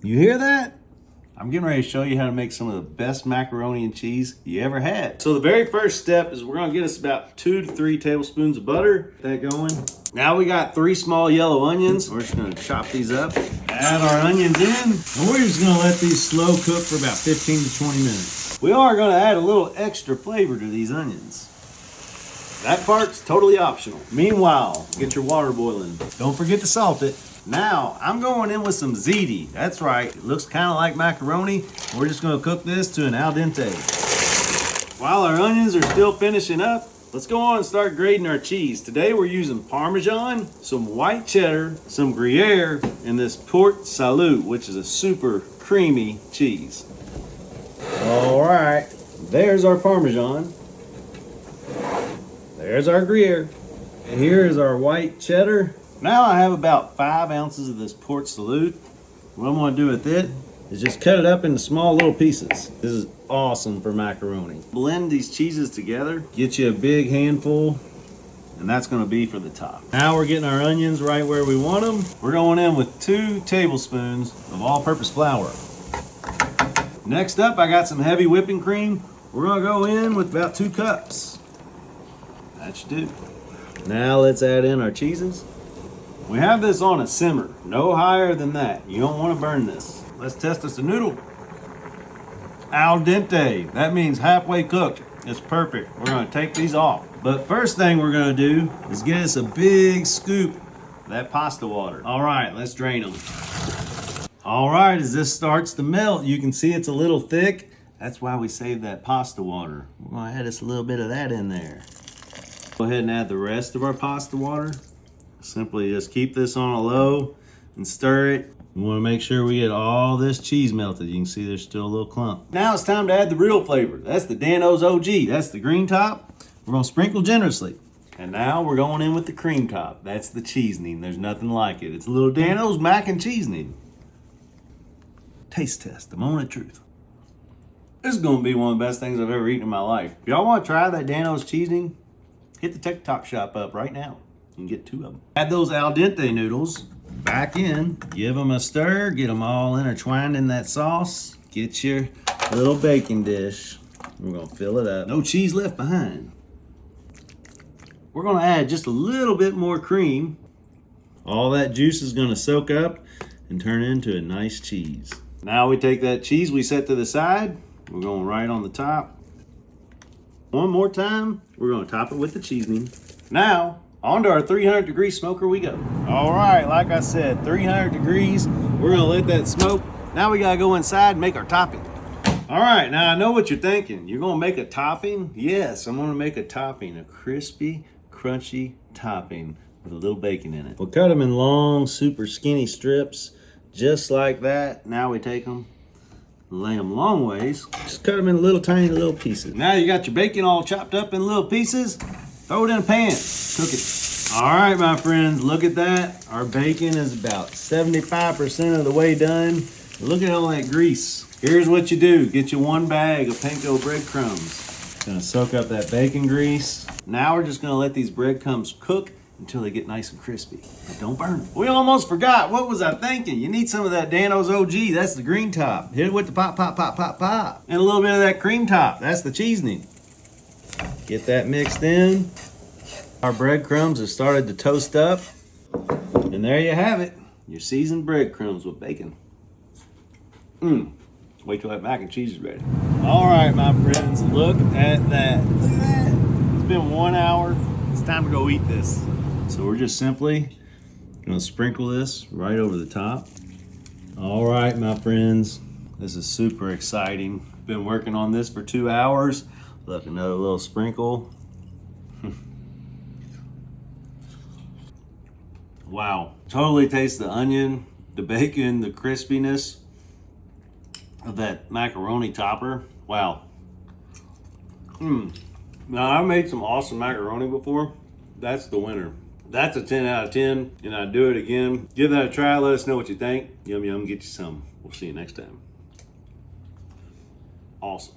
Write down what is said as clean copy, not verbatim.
You hear that? I'm getting ready to show you how to make some of the best macaroni and cheese you ever had. So the very first step is we're gonna get us about 2 to 3 tablespoons of butter. Get that going. Now we got 3 small yellow onions. We're just gonna chop these up. Add our onions in. And we're just gonna let these slow cook for about 15 to 20 minutes. We are gonna add a little extra flavor to these onions. That part's totally optional. Meanwhile, get your water boiling. Don't forget to salt it. Now, I'm going in with some ziti. That's right, it looks kind of like macaroni. We're just gonna cook this to an al dente. While our onions are still finishing up, let's go on and start grating our cheese. Today we're using Parmesan, some white cheddar, some Gruyere, and this Port Salut, which is a super creamy cheese. All right, there's our Parmesan. There's our Gruyere. And here is our white cheddar. Now I have about 5 ounces of this Port Salut. What I'm gonna do with it is just cut it up into small little pieces. This is awesome for macaroni. Blend these cheeses together, get you a big handful, and that's gonna be for the top. Now we're getting our onions right where we want them. We're going in with 2 tablespoons of all-purpose flour. Next up, I got some heavy whipping cream. We're gonna go in with about 2 cups. That should do. Now let's add in our cheeses. We have this on a simmer, no higher than that. You don't want to burn this. Let's test us a noodle. Al dente, that means halfway cooked. It's perfect. We're gonna take these off. But first thing we're gonna do is get us a big scoop of that pasta water. All right, let's drain them. All right, as this starts to melt, you can see it's a little thick. That's why we saved that pasta water. We're gonna add us a little bit of that in there. Go ahead and add the rest of our pasta water. Simply just keep this on a low and stir it. We want to make sure we get all this cheese melted. You can see there's still a little clump. Now it's time to add the real flavor. That's the Dan-O's OG. That's the green top. We're going to sprinkle generously. And now we're going in with the cream top. That's the cheesening. There's nothing like it. It's a little Dan-O's mac and cheesening. Taste test, the moment of truth. This is going to be one of the best things I've ever eaten in my life. If y'all want to try that Dan-O's cheesening, hit the TikTok shop up right now. You can get 2 of them. Add those al dente noodles back in. Give them a stir. Get them all intertwined in that sauce. Get your little baking dish. We're gonna fill it up. No cheese left behind. We're gonna add just a little bit more cream. All that juice is gonna soak up and turn into a nice cheese. Now we take that cheese we set to the side. We're going right on the top. One more time, we're gonna top it with the seasoning. Now, onto our 300 degree smoker we go. All right, like I said, 300 degrees. We're gonna let that smoke. Now we gotta go inside and make our topping. All right, now I know what you're thinking. You're gonna make a topping? Yes, I'm gonna make a topping, a crispy, crunchy topping with a little bacon in it. We'll cut them in long, super skinny strips, just like that. Now we take them, lay them long ways. Just cut them in little tiny little pieces. Now you got your bacon all chopped up in little pieces. Throw it in a pan, cook it. All right, my friends, look at that. Our bacon is about 75% of the way done. Look at all that grease. Here's what you do. Get you 1 bag of panko breadcrumbs. Gonna soak up that bacon grease. Now we're just gonna let these breadcrumbs cook until they get nice and crispy. But don't burn them. We almost forgot. What was I thinking? You need some of that Dan-O's OG. That's the green top. Hit it with the pop, pop, pop, pop, pop. And a little bit of that cream top. That's the cheesening. Get that mixed in. Our breadcrumbs have started to toast up. And there you have it. Your seasoned breadcrumbs with bacon. Wait till that mac and cheese is ready. All right, my friends, look at that. Look at that. It's been 1 hour. It's time to go eat this. So we're just simply gonna sprinkle this right over the top. All right, my friends, this is super exciting. Been working on this for 2 hours. Look, another little sprinkle. Wow, totally taste the onion, the bacon, the crispiness of that macaroni topper. Wow. Now, I've made some awesome macaroni before. That's the winner. That's a 10 out of 10, and I'd do it again. Give that a try. Let us know what you think. Yum, yum, get you some. We'll see you next time. Awesome.